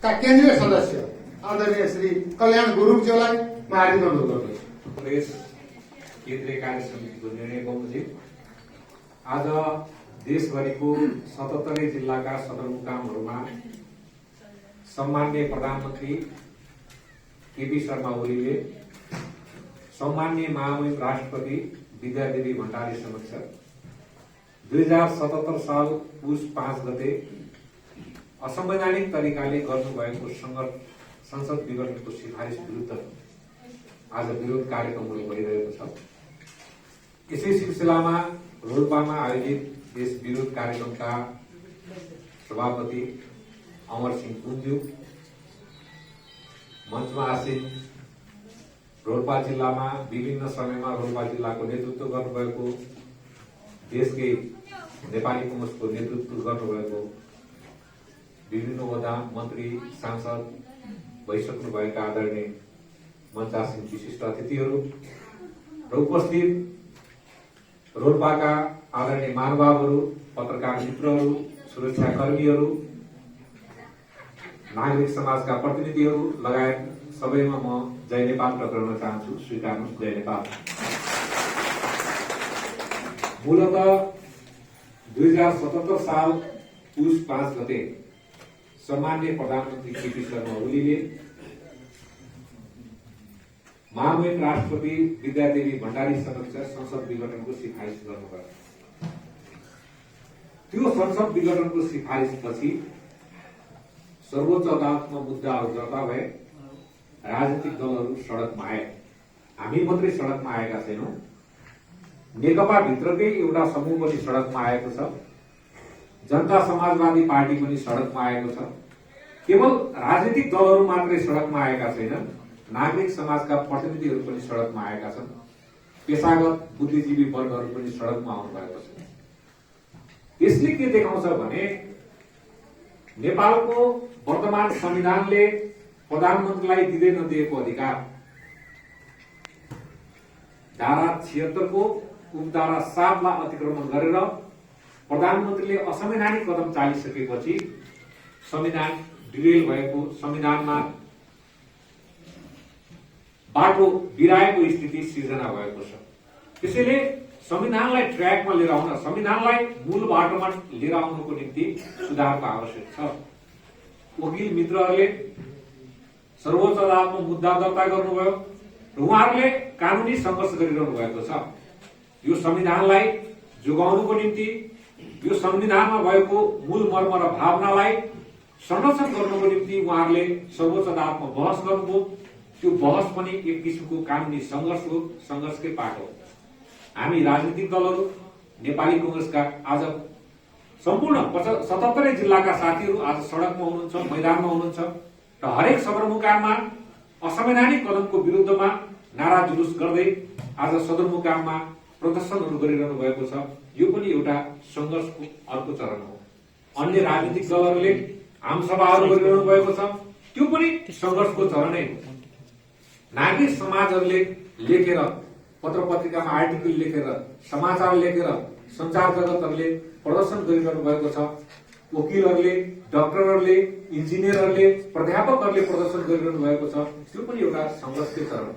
का केन्द्रीय सदस्य आदरणीय श्री कल्याण गुरुङज्यूलाई म हार्दिक अनुरोध गर्दछु। प्रदेश केन्द्रीय कार्य समितिको निर्णय बमोजिम आज देशभरिको 77 जिल्लाका सदरमुकामहरूमा सम्माननीय प्रधानमन्त्री केपी शर्मा ओलीले सम्माननीय महामहिम राष्ट्रपति विद्यादेवी भण्डारी समक्ष 2077 साल पुस 5 गते असंवैधानिक तरिकाले गर्नुभएको संसद विघटनको सिफारिस विरुद्ध आज विरोध कार्यक्रमहरू भइरहेको छ। यसै सिलसिलामा रोल्पामा आयोजित यस विरोध कार्यक्रमका सभापति अमर सिंह कुञ्जु, मञ्चमा आसीन रोल्पा जिल्लामा विभिन्न समयमा रोल्पा जिल्लाको नेतृत्व गर्नुभएको, देशकै नेपाली कङ्ग्रेसको नेतृत्व गर्नुभएको विभिन्न वडा मन्त्री सांसद भइसक्नुभएका आदरणीय मञ्चासीन विशिष्ट अतिथिहरू र उपस्थित रोल्पाका आदरणीय महानुभावहरू, पत्रकार मित्रहरू, सुरक्षाकर्मीहरू, नागरिक समाजका प्रतिनिधिहरू लगायत सबैमा म जय नेपाल गर्न चाहन्छु। स्वीकार्नुहोस्, जय नेपाल। मूलतः 2077 साल पुस 5 गते सम्माननीय प्रधानमन्त्री केपी शर्मा ओलीले महामहिम राष्ट्रपति विद्यादेवी भण्डारी समक्ष संसद विघटनको सिफारिस गर्नुभयो। त्यो संसद विघटनको सिफारिसपछि सर्वोच्च अदालतमा मुद्दाहरू दर्ता भए, राजनीतिक दलहरू सड़कमा आए। हामी मात्रै सड़कमा आएका छैनौं, नेकपा भित्रकै एउटा समूह पनि सड़कमा आएको छ, जनता समाजवादी पार्टी पनि सड़कमा आएको छ। केवल राजनीतिक दलहरू मात्रै सड़कमा आएका छैनन्, नागरिक समाजका प्रतिनिधिहरू पनि सड़कमा आएका छन्, पेशागत बुद्धिजीवी वर्गहरू पनि सड़कमा आउनु भएको छ। यसले के देखाउँछ भने नेपालको वर्तमान संविधानले प्रधानमन्त्रीलाई दिँदै नदिएको अधिकार धारा 76 को उपधारा 7 लाई अतिक्रमण गरेर प्रधानमन्त्रीले असंवैधानिक कदम चालिसकेपछि संविधान डिरेल भएको, संविधानमा बाटो बिराएको स्थिति सिर्जना भएको छ। त्यसैले संविधानलाई ट्र्याकमा लिएर आउन, संविधानलाई मूल बाटोमा लिएर आउनको निम्ति सुधारको आवश्यक छ। वकिल मित्रहरूले सर्वोच्च अदालतमा मुद्दा दर्ता गर्नुभयो र उहाँहरूले कानूनी संघर्ष गरिरहनु भएको छ। यो संविधानलाई जोगाउनुको निम्ति, यो संविधानमा भएको मूल मर्म र भावनालाई संरक्षण गर्नुको निम्ति उहाँहरूले सर्वोच्च अदालतमा बहस गर्नुभयो। त्यो बहस पनि एक किसिमको कानूनी संघर्ष हो, संघर्षकै पाठ हो। हामी राजनीतिक दलहरू, नेपाली कांग्रेसका आज सम्पूर्ण 77 जिल्लाका साथीहरू आज सड़कमा हुनुहुन्छ, मैदानमा हुनुहुन्छ र हरेक सदरमुकाममा असंवैधानिक कदमको विरुद्धमा नारा जुलुस गर्दै आज सदरमुकाममा प्रदर्शनहरू गरिरहनु भएको छ। यो पनि एउटा संघर्षको अर्को चरण हो। अन्य राजनीतिक दलहरूले आमसभाहरू गरिरहनु भएको छ, त्यो पनि संघर्षको चरणै हो। नागरिक समाजहरूले लेखेर, पत्र पत्रिकामा आर्टिकल लेखेर, समाचार लेखेर संचार जगतहरूले प्रदर्शन गरिरहनु भएको छ। वकिलहरूले, डाक्टरहरूले, इन्जिनियरहरूले, प्राध्यापकहरूले प्रदर्शन गरिरहनु भएको छ। त्यो पनि एउटा संघर्षकै चरण हो।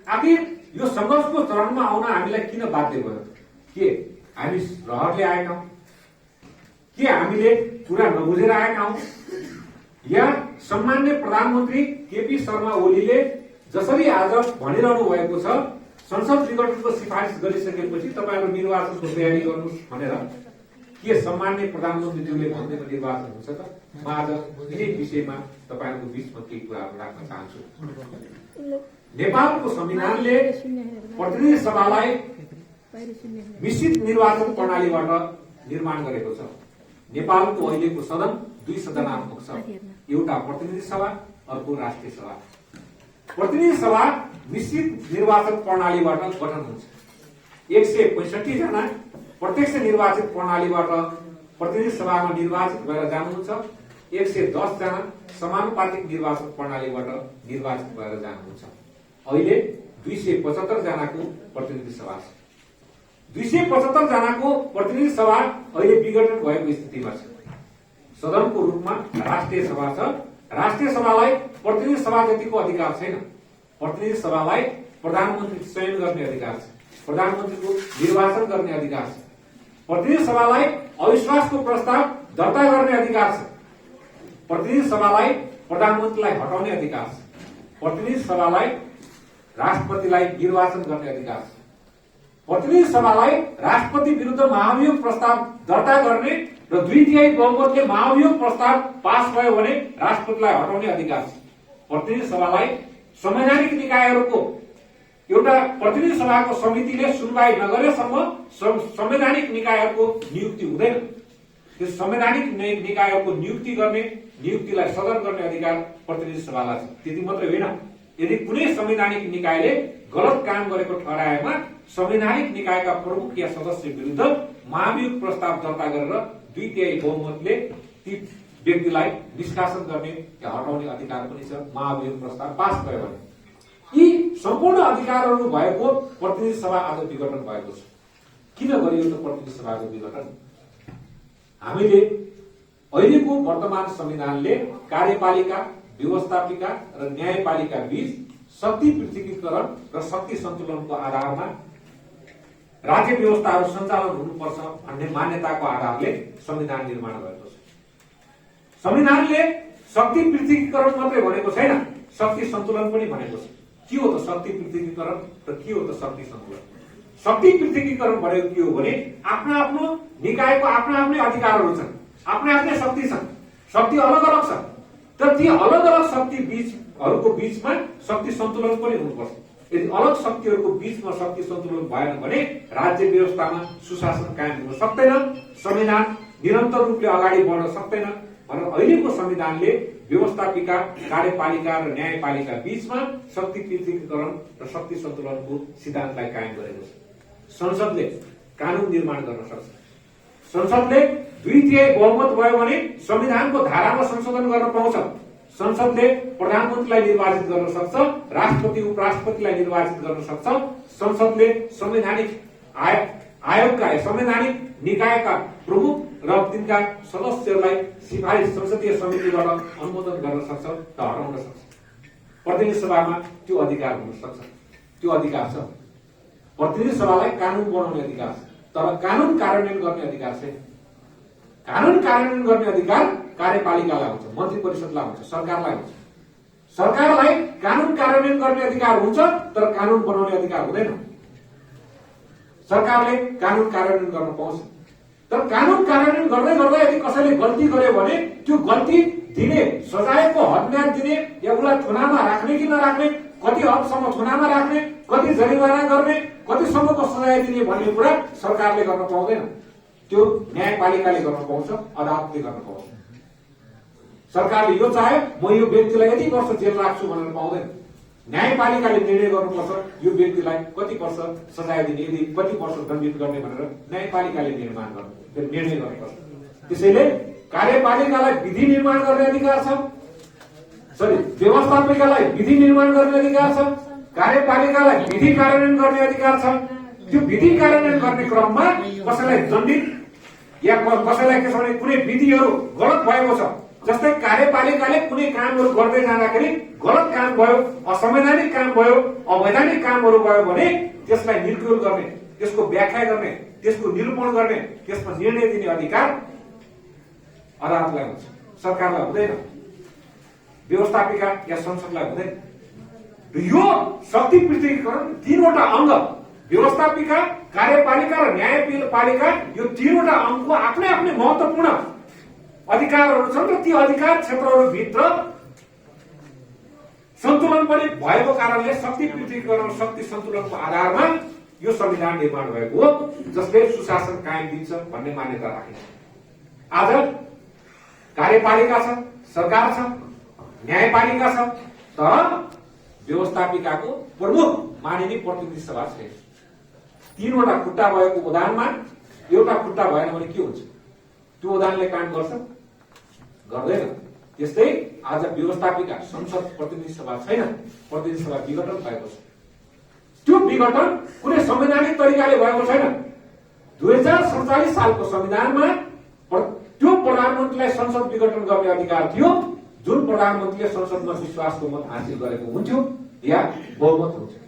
आखिर यो संघर्षको चरणमा आउन हामीलाई किन बाध्य भयो? के हामी रहरले आएका हौं? के हामीले कुरा नबुझेर आएका हौं? या सम्माननीय प्रधानमन्त्री केपी शर्मा ओलीले जसरी आज भनिरहनु भएको छ, संसद विघटनको सिफारिस गरिसकेपछि तपाईहरु निर्वाचनको तयारी गर्नुस् भनेर के सम्माननीय प्रधानमन्त्रीज्यूले भन्दैको निर्वाचन हुन्छ त? म आज यही विषयमा तपाईहरुको बीचमा केही कुराहरु राख्न चाहन्छु। नेपालको संविधानले प्रतिनिधि सभालाई मिश्रित निर्वाचन प्रणालीबाट निर्माण गरेको छ। नेपालको अहिलेको सदन 2 सदनात्मक छ, एउटा प्रतिनिधि सभा, अर्को राष्ट्रिय सभा। प्रतिनिधि सभा मिश्रित निर्वाचन प्रणालीबाट गठन हुन्छ। 165 जना प्रत्यक्ष निर्वाचित प्रणालीबाट प्रतिनिधि सभामा निर्वाचित भएर जानुहुन्छ, 110 जना समानुपातिक निर्वाचन प्रणालीबाट निर्वाचित भएर जानुहुन्छ। अहिले 275 जनाको प्रतिनिधि सभा छ। 275 जनाको प्रतिनिधि सभा अहिले विघटन भएको स्थितिमा छ। सदनको रूपमा राष्ट्रिय सभा छ राष्ट्रिय सभालाई प्रतिनिधि सभा जतिको अधिकार छैन। प्रतिनिधि सभालाई प्रधानमन्त्री चयन गर्ने अधिकार छ, प्रधानमन्त्रीको निर्वाचन गर्ने अधिकार छ, प्रतिनिधि सभालाई अविश्वासको प्रस्ताव दर्ता गर्ने अधिकार छ, प्रतिनिधि सभालाई प्रधानमन्त्रीलाई हटाउने अधिकार छ, प्रतिनिधि सभालाई राष्ट्रपतिलाई निर्वाचन गर्ने अधिकार छ, प्रतिनिधि सभालाई राष्ट्रपति विरुद्ध महाभियोग प्रस्ताव दर्ता गर्ने र 2/3 बहुमतले महाभियोग प्रस्ताव पास भयो भने राष्ट्रपतिलाई हटाउने अधिकार छ। प्रतिनिधि सभालाई संवैधानिक निकायहरूको एउटा प्रतिनिधि सभाको समितिले सुनवाई नगरेसम्म संवैधानिक निकायहरूको नियुक्ति हुँदैन। त्यस संवैधानिक निकायहरूको नियुक्तिलाई सदन गर्ने अधिकार प्रतिनिधि सभालाई छ। त्यति मात्रै होइन, यदि कुनै संवैधानिक निकायले गलत काम गरेको ठहराएमा संवैधानिक निकायका प्रमुख या सदस्य विरुद्ध महाभियोग प्रस्ताव दर्ता गरेर 2/3 बहुमतले ती व्यक्तिलाई निष्कासन गर्ने या हटाउने अधिकार पनि छ महाभियोग प्रस्ताव पास भयो भने। यी सम्पूर्ण अधिकारहरू भएको प्रतिनिधि सभा आज विघटन भएको छ। किन गरियो त प्रतिनिधि सभाको विघटन? हामीले अहिलेको वर्तमान संविधानले कार्यपालिका, व्यवस्थापिका र न्यायपालिका बीच शक्ति पृथकीकरण र शक्ति सन्तुलनको आधारमा राज्य व्यवस्थाहरू सञ्चालन हुनुपर्छ भन्ने मान्यताको आधारले संविधान निर्माण भएको छ। संविधानले शक्ति पृथकीकरण मात्रै भनेको छैन, शक्ति सन्तुलन पनि भनेको छ। के हो त शक्ति पृथकीकरण र के हो त शक्ति सन्तुलन? शक्ति पृथकीकरण भनेको के हो भने आफ्नो आफ्नो निकायको आफ्नो आफ्नै अधिकारहरू छन्, आफ्नै आफ्नै शक्ति छन्, शक्ति अलग अलग छ, तर ती अलग अलग शक्ति बीचहरूको बीचमा शक्ति सन्तुलन पनि हुनुपर्छ। यदि अलग शक्तिहरूको बीचमा शक्ति सन्तुलन भएन भने राज्य व्यवस्थामा सुशासन कायम हुन सक्दैन, संविधान निरन्तर रूपले अगाडि बढ्न सक्दैन भनेर अहिलेको संविधानले व्यवस्थापिका, कार्यपालिका र न्यायपालिका बीचमा शक्ति पृथकीकरण र शक्ति सन्तुलनको सिद्धान्तलाई कायम गरेको छ। संसदले कानून निर्माण गर्न सक्छ। संसदले 2/3 बहुमत भयो भने संविधानको धारामा संशोधन गर्न पाउँछ। संसदले प्रधानमन्त्रीलाई निर्वाचित गर्न सक्छ, राष्ट्रपति उपराष्ट्रपतिलाई निर्वाचित गर्न सक्छ। संसदले संवैधानिक आयोगका संवैधानिक निकायका प्रमुख र तिनका सदस्यहरूलाई सिफारिस संसदीय समितिबाट अनुमोदन गर्न सक्छ र हटाउन सक्छ। प्रतिनिधि सभामा त्यो अधिकार हुन सक्छ, त्यो अधिकार छ। प्रतिनिधि सभालाई कानून बनाउने अधिकार छ, तर कानून कार्यान्वयन गर्ने अधिकार छैन। कानून कार्यान्वयन गर्ने अधिकार कार्यपालिकालाई हुन्छ, मन्त्री परिषदलाई हुन्छ, सरकारलाई हुन्छ। सरकारलाई कानून कार्यान्वयन गर्ने अधिकार हुन्छ, तर कानून बनाउने अधिकार हुँदैन। सरकारले कानून कार्यान्वयन गर्न पाउँछ, तर कानून कार्यान्वयन गर्दै गर्दै यदि कसैले गल्ती गर्यो भने त्यो गल्ती दिने सजायको हदम्याद दिने या उसलाई थुनामा राख्ने कि नराख्ने, कति हदसम्म थुनामा राख्ने, कति जरिवाना गर्ने, कतिसम्मको सजाय दिने भन्ने कुरा सरकारले गर्न पाउँदैन। त्यो न्यायपालिकाले गर्न पाउँछ, अदालतले गर्न पाउँछ। सरकारले यो चाहे म यो व्यक्तिलाई यति वर्ष जेल राख्छु भनेर पाउँदैन। न्यायपालिकाले निर्णय गर्नुपर्छ यो व्यक्तिलाई कति वर्ष सजाय दिने, यदि कति वर्ष दण्डित गर्ने भनेर न्यायपालिकाले निर्णय गर्नुपर्छ। त्यसैले कार्यपालिकालाई विधि निर्माण गर्ने अधिकार छ, व्यवस्थापिकालाई विधि निर्माण गर्ने अधिकार छ, कार्यपालिकालाई विधि कार्यान्वयन गर्ने अधिकार छ। त्यो विधि कार्यान्वयन गर्ने क्रममा कसैलाई दण्डित या कसैलाई के छ भने कुनै विधिहरू गलत भएको छ, जस्तै कार्यपालिकाले कुनै कामहरू गर्दै जाँदाखेरि गलत काम भयो, असंवैधानिक काम भयो, अवैधानिक कामहरू भयो भने त्यसलाई निर्क्युल गर्ने, त्यसको व्याख्या गर्ने, त्यसको निरूपण गर्ने, त्यसमा निर्णय दिने अधिकार अदालतलाई हुन्छ, सरकारलाई हुँदैन, व्यवस्थापिका या संसदलाई हुँदैन। यो शक्ति पृथकीकरण तीनवटा अङ्ग व्यवस्थापिका, कार्यपालिका र न्यायपालिका, यो तीनवटा अङ्गको आफ्नै आफ्नै महत्त्वपूर्ण अधिकारहरू छन् र ती अधिकार क्षेत्रहरूभित्र सन्तुलन पनि भएको कारणले शक्ति पृथकीकरण र शक्ति सन्तुलनको आधारमा यो संविधान निर्माण भएको हो, जसले सुशासन कायम दिन्छ भन्ने मान्यता राखिन्छ। आज कार्यपालिका छ, सरकार छ, न्यायपालिका छ, तर व्यवस्थापिकाको प्रमुख मानिने प्रतिनिधि सभा छैन। तीनवटा खुट्टा भएको उदानमा एउटा खुट्टा भएन भने के हुन्छ? त्यो उदानले काम गर्छ? गर्दैन। त्यस्तै आज व्यवस्थापिका संसद प्रतिनिधि सभा छैन, प्रतिनिधि सभा विघटन भएको छ। त्यो विघटन कुनै संवैधानिक तरिकाले भएको छैन। 2047 सालको संविधानमा त्यो प्रधानमन्त्रीलाई संसद विघटन गर्ने अधिकार थियो, जुन प्रधानमन्त्रीले संसदमा विश्वासको मत हासिल गरेको हुन्थ्यो या बहुमत हुन्थ्यो।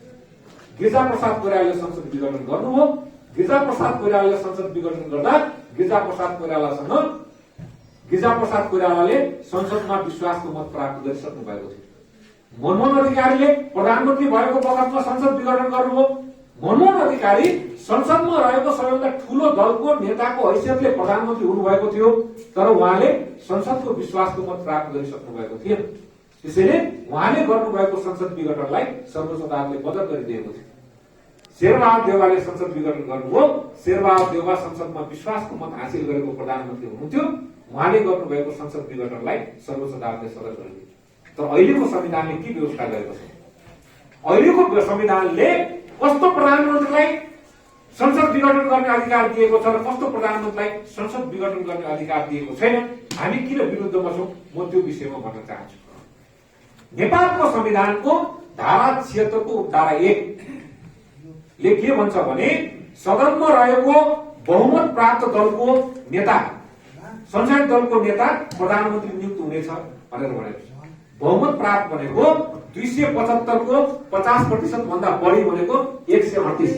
गिरिजाप्रसाद कोइरालाले संसद विघटन गर्नु हो। गिरिजाप्रसाद कोइरालाले संसद विघटन गर्दा गिरिजाप्रसाद कोइरालाले संसदमा विश्वासको मत प्राप्त गरिसक्नु भएको थियो। मनमोहन अधिकारीले प्रधानमन्त्री भएको बखतमा संसद विघटन गर्नुभयो। मनमोहन अधिकारी संसदमा रहेको सबैभन्दा ठूलो दलको नेताको हैसियतले प्रधानमन्त्री हुनुभएको थियो, तर उहाँले संसदको विश्वासको मत प्राप्त गरिसक्नु भएको थिएन। त्यसैले उहाँले गर्नुभएको संसद विघटनलाई सर्वोच्च अदालतले बदर गरिदिएको थियो। शेरबहादुर देउवाले संसद विघटन गर्नुभयो। शेरबहादुर देउवा संसदमा विश्वासको मत हासिल गरेको प्रधानमन्त्री हुनुहुन्थ्यो। उहाँले गर्नुभएको संसद विघटनलाई सर्वोच्च अदालतले सदर गरिदियो। तर अहिलेको संविधानले के व्यवस्था गरेको छ? अहिलेको संविधानले कस्तो प्रधानमन्त्रीलाई संसद विघटन गर्ने अधिकार दिएको छ र कस्तो प्रधानमन्त्रीलाई संसद विघटन गर्ने अधिकार दिएको छैन। हामी किन विरुद्धमा छौं, म त्यो विषयमा भन्न चाहन्छु। नेपालको संविधानको धारा 76 को धारा 1 ले के भन्छ भने सदनमा रहेको बहुमत प्राप्त दलको नेता, संसदीय दलको नेता प्रधानमन्त्री नियुक्त हुनेछ भनेर भनेको छ। बहुमत प्राप्त भनेको 275 को 50% भन्दा बढी भनेको 138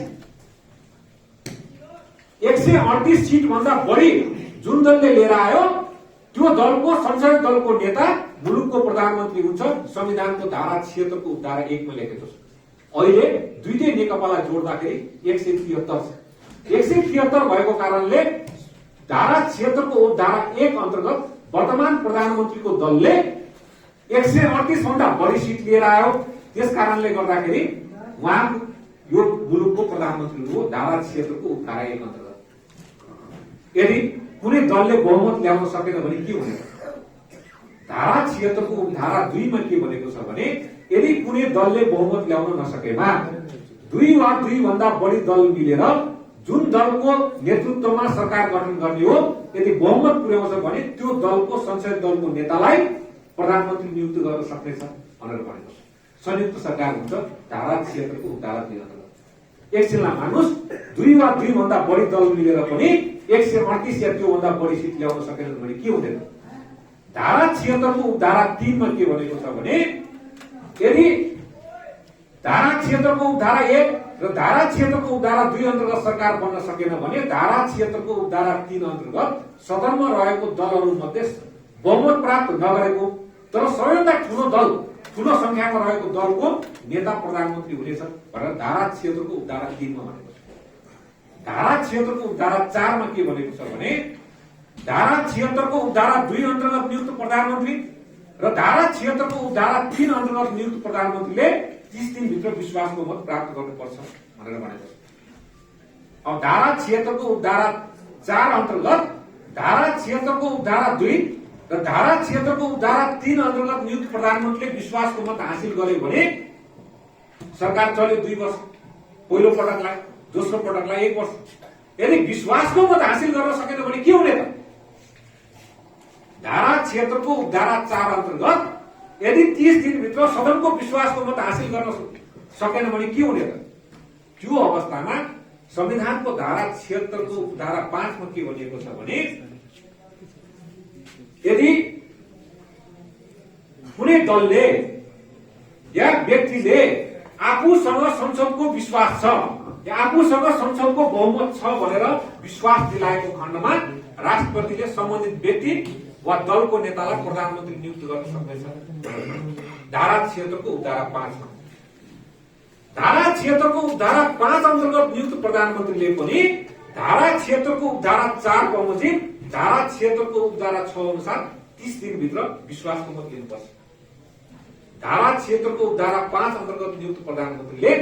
सीट भन्दा बढी जुन दलले लिएर आयो त्यो दलको संसदीय दलको नेता मुलुकको प्रधानमन्त्री हुन्छ। संविधानको धारा 76 को धारा 1 मा लेखेको छ। अहिले दुईटै नेकपालाई जोड्दाखेरि 173 छ। 173 भएको कारणले धारा 76 को धारा 1 अन्तर्गत वर्तमान प्रधानमन्त्रीको दलले 138 भन्दा बढी सीट लिएर आयो। त्यस कारणले गर्दाखेरि उहाँ यो मुलुकको प्रधानमन्त्री हो धारा 76 को धारा 1 अन्तर्गत। यदि कुनै दलले बहुमत ल्याउन सकेन भने के हुने? धारा 76 को धारा 2 मा के भनेको छ भने यदि कुनै दलले बहुमत ल्याउन नसकेमा 2 वा 2 भन्दा बढी दल मिलेर जुन दलको नेतृत्वमा सरकार गठन गर्ने हो, यदि बहुमत पुर्याउँछ भने त्यो दलको संसदीय दलको नेतालाई प्रधानमन्त्री नियुक्त गर्न सक्नेछ भनेर भनेको छ। संयुक्त सरकार हुन्छ धारा 76 को धारा 2 अन्तर्गत। एकछिनलाई मान्नुस् 2 वा 2 भन्दा बढी दल मिलेर पनि 138 या त्यो भन्दा बढी सीट ल्याउन सकेन भने के हुँदैन? धारा 76 को धारा 3 मा के भनेको छ भने यदि धारा 76 को धारा 1 र धारा 76 को धारा 2 अन्तर्गत सरकार बन्न सकेन भने धारा 76 को धारा 3 अन्तर्गत सदनमा रहेको दलहरू मध्ये बहुमत प्राप्त नगरेको तर सबैभन्दा ठूलो दल, ठूलो संख्यामा रहेको दलको नेता प्रधानमन्त्री हुनेछ भनेर धारा 76 को धारा 3 मा भनेको छ। धारा 76 को धारा 4 मा के भनेको छ भने धारा 76 को धारा 2 अन्तर्गत नियुक्त प्रधानमन्त्री र धारा 76 को धारा 3 अन्तर्गत नियुक्त प्रधानमन्त्रीले 30 दिनभित्र विश्वासको मत प्राप्त गर्नुपर्छ भनेर भनेको छ। अब धारा 76 को धारा 4 अन्तर्गत धारा 76 को धारा 2 र धारा 76 को धारा 3 अन्तर्गत नियुक्त प्रधानमन्त्रीले विश्वासको मत हासिल गर्यो भने सरकार चल्यो 2 वर्ष, पहिलो पटकलाई, दोस्रो पटकलाई 1 वर्ष। यदि विश्वासको मत हासिल गर्न सकेन भने के हुने त? धारा 76 को धारा 4 अन्तर्गत यदि 30 दिनभित्र सदनको विश्वासको मत हासिल गर्न सकेन भने के हुने त? त्यो अवस्थामा संविधानको धारा 76 को धारा 5 मा के भनिएको छ भने यदि कुनै दलले या व्यक्तिले आफूसँग संसदको विश्वास छ या आफूसँग संसदको बहुमत छ भनेर विश्वास दिलाएको खण्डमा राष्ट्रपतिले सम्बन्धित व्यक्ति वा दलको नेतालाई प्रधानमन्त्री नियुक्त गर्न सक्नेछ। धारा 76 को धारा 5 मा। धारा 76 को धारा 5 अन्तर्गत नियुक्त प्रधानमन्त्रीले पनि धारा 76 को धारा 4 बमोजिम धारा 76 को धारा 6 अनुसार 30 दिनभित्र विश्वासको मत दिनुपर्छ। धारा 76 को धारा 5 अन्तर्गत नियुक्त प्रधानमन्त्रीले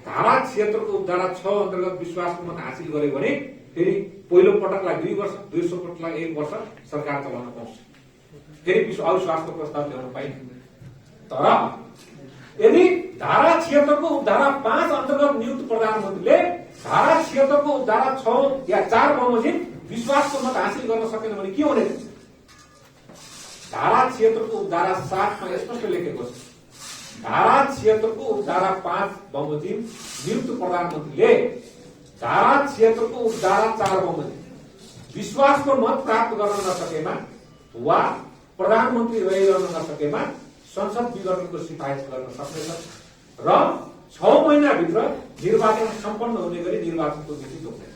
धारा 76 को धारा 6 अन्तर्गत विश्वासको मत हासिल गर्यो भने फेरि पहिलो पटकलाई 2 वर्ष, दोस्रो पटकलाई 1 वर्ष सरकार चलाउन पाउँछ। फेरि अविश्वासको प्रस्ताव ल्याउन पाइन्छ। तर यदि धारा 76 को धारा 5 अन्तर्गत नियुक्त प्रधानमन्त्रीले धारा 76 को धारा 6 या 4 बमोजिम विश्वासको मत हासिल गर्न सकेन भने के हुने? धारा 76 को धारा 7 मा स्पष्ट लेखेको छ। धारा 76 को धारा 5 बमोजिम नियुक्त प्रधानमन्त्रीले धारा 76 को धारा 4 बमोजिम विश्वासको मत प्राप्त गर्न नसकेमा वा प्रधानमन्त्री रहिरहन नसकेमा संसद विघटनको सिफारिस गर्न सक्नेछ र 6 महिनाभित्र निर्वाचन सम्पन्न हुने गरी निर्वाचनको मिति तोक्नेछ।